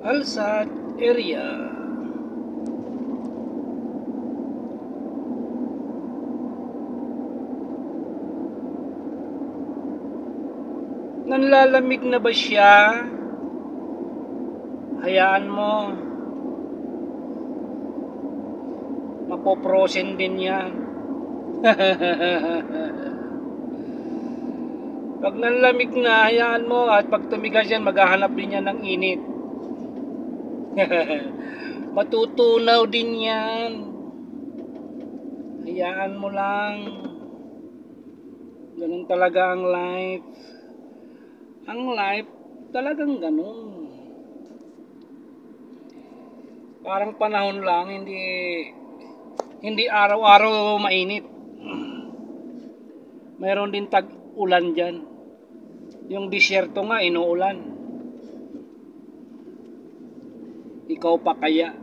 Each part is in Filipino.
Alsat area. Nanlalamig na ba siya? Hayaan mo. Mapoprosen din yan. Pag nanlamig na, hayaan mo. At pag tumigas yan, maghahanap din yan ng init. Matutunaw din yan. Hayaan mo lang. Ganun talaga ang life. Ang life talagang ganun. Parang panahon lang, hindi araw-araw mainit. Mayroon din tag-ulan dyan. Yung disyerto nga, inuulan. Ikaw pa kaya?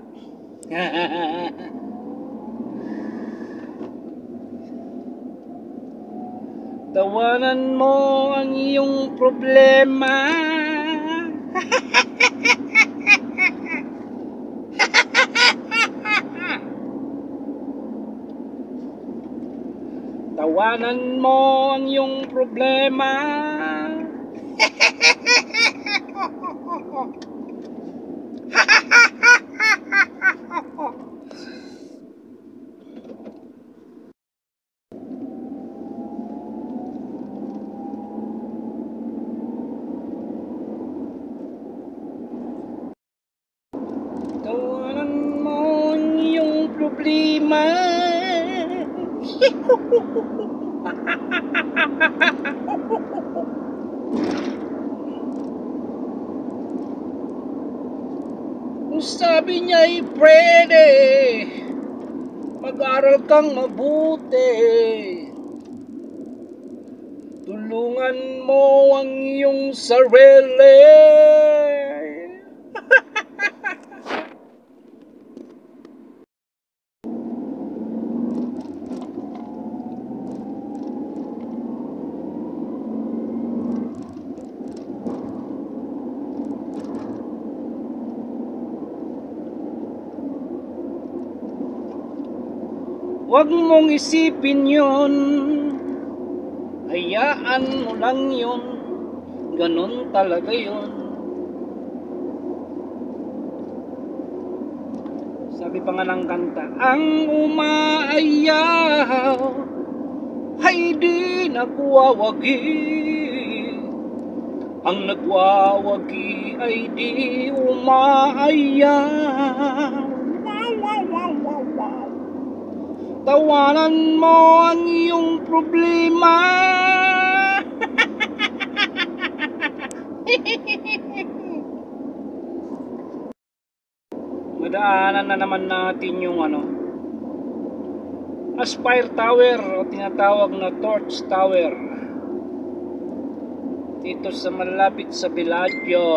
Tawanan mo ang iyong problema. Tawanan mo ang iyong problema. Tawanan mo ang iyong problema. Kung sabi niya ay pwede, mag-aral kang mabuti. Tulungan mo ang iyong sarili. Huwag mong isipin yun, hayaan mo lang yun, ganun talaga yun. Sabi pa nga ng kanta, ang umaayaw ay di nagwawagi, ang nagwawagi ay di umaayaw. Tawanan mo ang iyong problema. Madaanan na naman natin yung Aspire Tower o tinatawag na Torch Tower dito sa malapit sa Bellagio.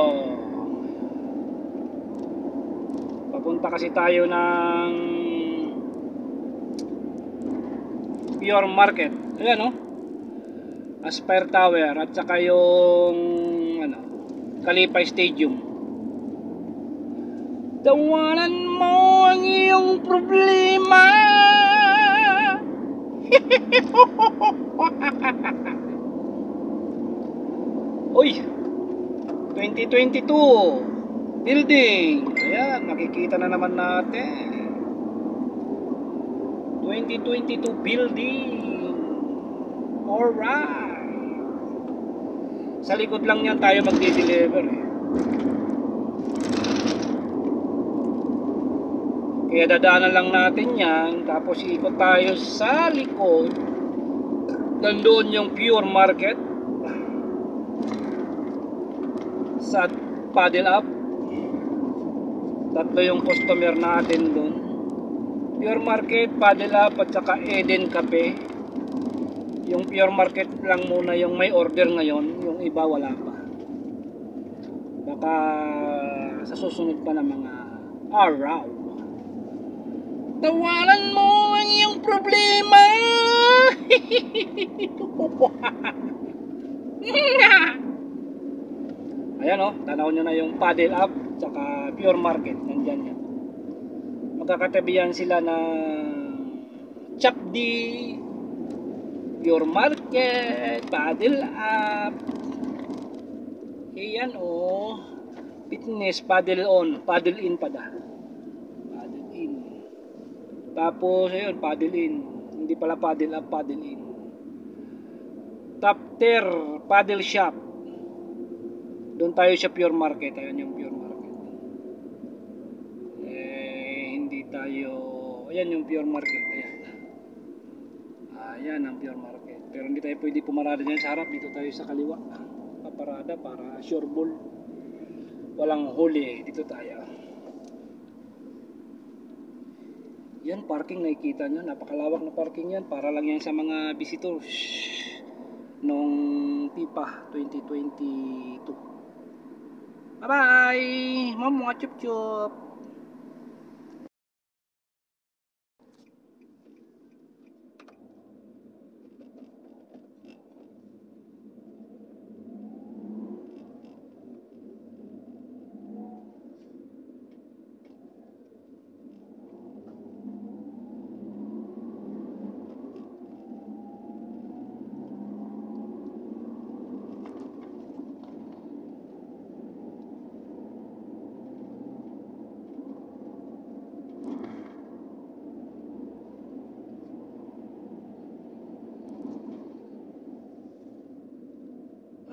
Papunta kasi tayo ng Pure Market. Ayan Aspire Tower at saka yung Kalipay Stadium. Tawanan mo ang iyong problema. Uy, 2022 building. Ayan, nakikita na naman natin. 2022 building. Alright. Sa likod lang yan tayo magde-deliver Kaya dadaanan lang natin yan. Tapos ikot tayo sa likod. Nandoon yung Pure Market sa Paddle Up. Tatlo yung customer natin doon. Pure Market, Paddle Up at saka Eden Cafe. Yung Pure Market lang muna yung may order ngayon, yung iba wala pa. Baka sa susunod pa na mga araw. Tawanan mo ang iyong problema. Ayan o, tanaw nyo na yung Paddle Up tsaka Pure Market, nandyan yan. Magkakatabi yan sila ng Chapdi, Pure Market, Paddle Up. Ayan o, fitness, paddle on, paddle in pada. Paddle in. Tapos ayun, paddle in. Hindi pala paddle up, paddle in. Top tier paddle shop. Doon tayo sa Pure Market. Ayan yung Pure Market. Hindi tayo. Ayan yung Pure Market. Ayan. Ayan ang Pure Market. Pero hindi tayo pwede pumarada dyan sa harap. Dito tayo sa kaliwa. Paparada para sure ball. Walang huli. Dito tayo. Yan parking, nakikita nyo. Napakalawak na parking yan. Para lang yan sa mga visitors. Nung PIPA 2022. Bye-bye! Mom, mga chup-chup!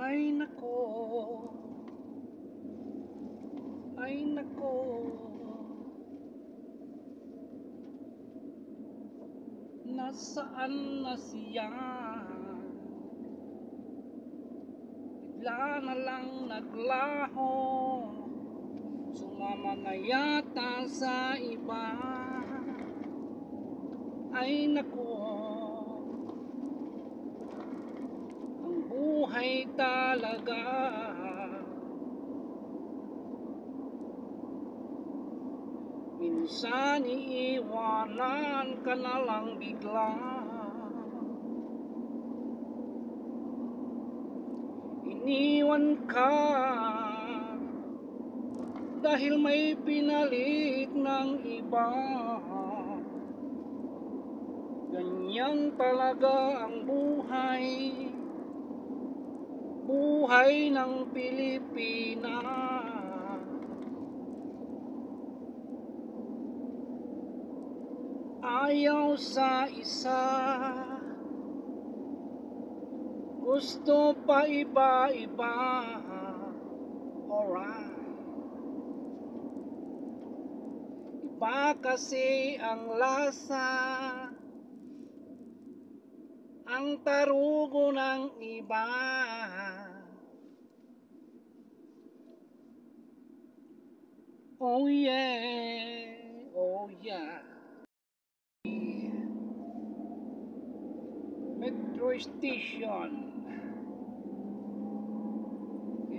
Ay nako, ay nako, nasaan na siya? Bigla na lang naglaho, sumama na yata sa iba. Ay nako, buhay talaga minsan iiwanan ka na lang bigla. Iniwan ka dahil may pinalit ng iba. Ganyan talaga ang buhay, buhay ng Pilipinas. Ayaw sa isa, gusto pa iba-iba. Alright. Iba kasi ang lasa, ang tarugo ng iba. Oh yeah, oh yeah. Metro Station,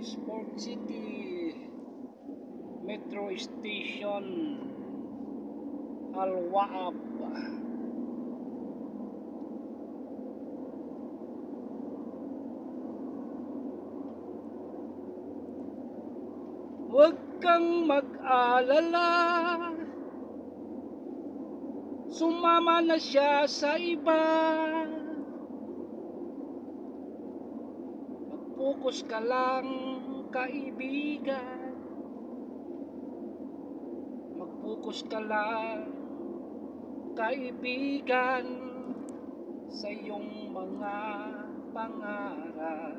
Sport City, Metro Station, Al-Waab. Huwag kang mag-alala, sumama na siya sa iba. Mag-focus ka lang, kaibigan. Mag-focus ka lang, kaibigan, sa iyong mga pangarap.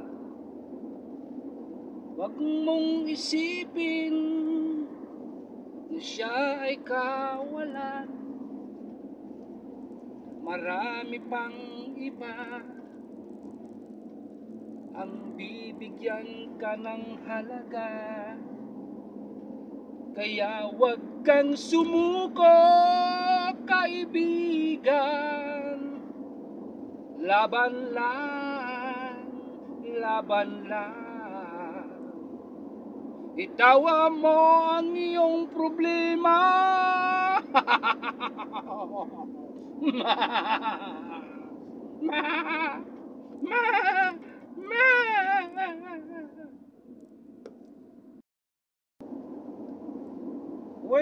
Huwag mong isipin na siya ay kawalan. Marami pang iba ang bibigyan ka ng halaga. Kaya huwag kang sumuko, kaibigan. Laban lang, laban lang. Itawa mo ang iyong problema.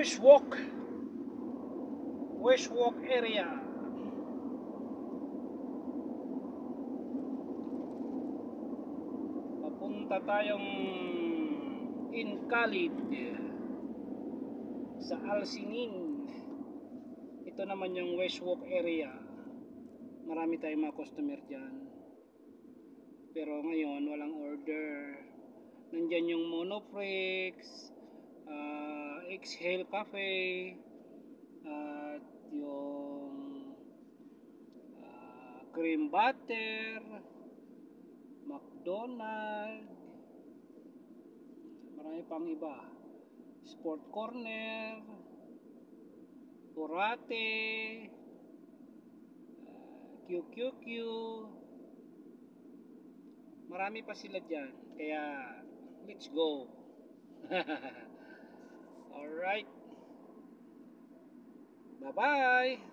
Westwalk area. Papunta tayong Incalid sa Alsinin. Ito naman yung Westwalk area. Marami tayong mga customer dyan, pero ngayon walang order. Nandyan yung Monofrex, Exhale Cafe, at yung cream butter, McDonald, marami pang iba, Sport Corner, Purate, QQQ, marami pa sila dyan, kaya let's go. Alright, bye bye.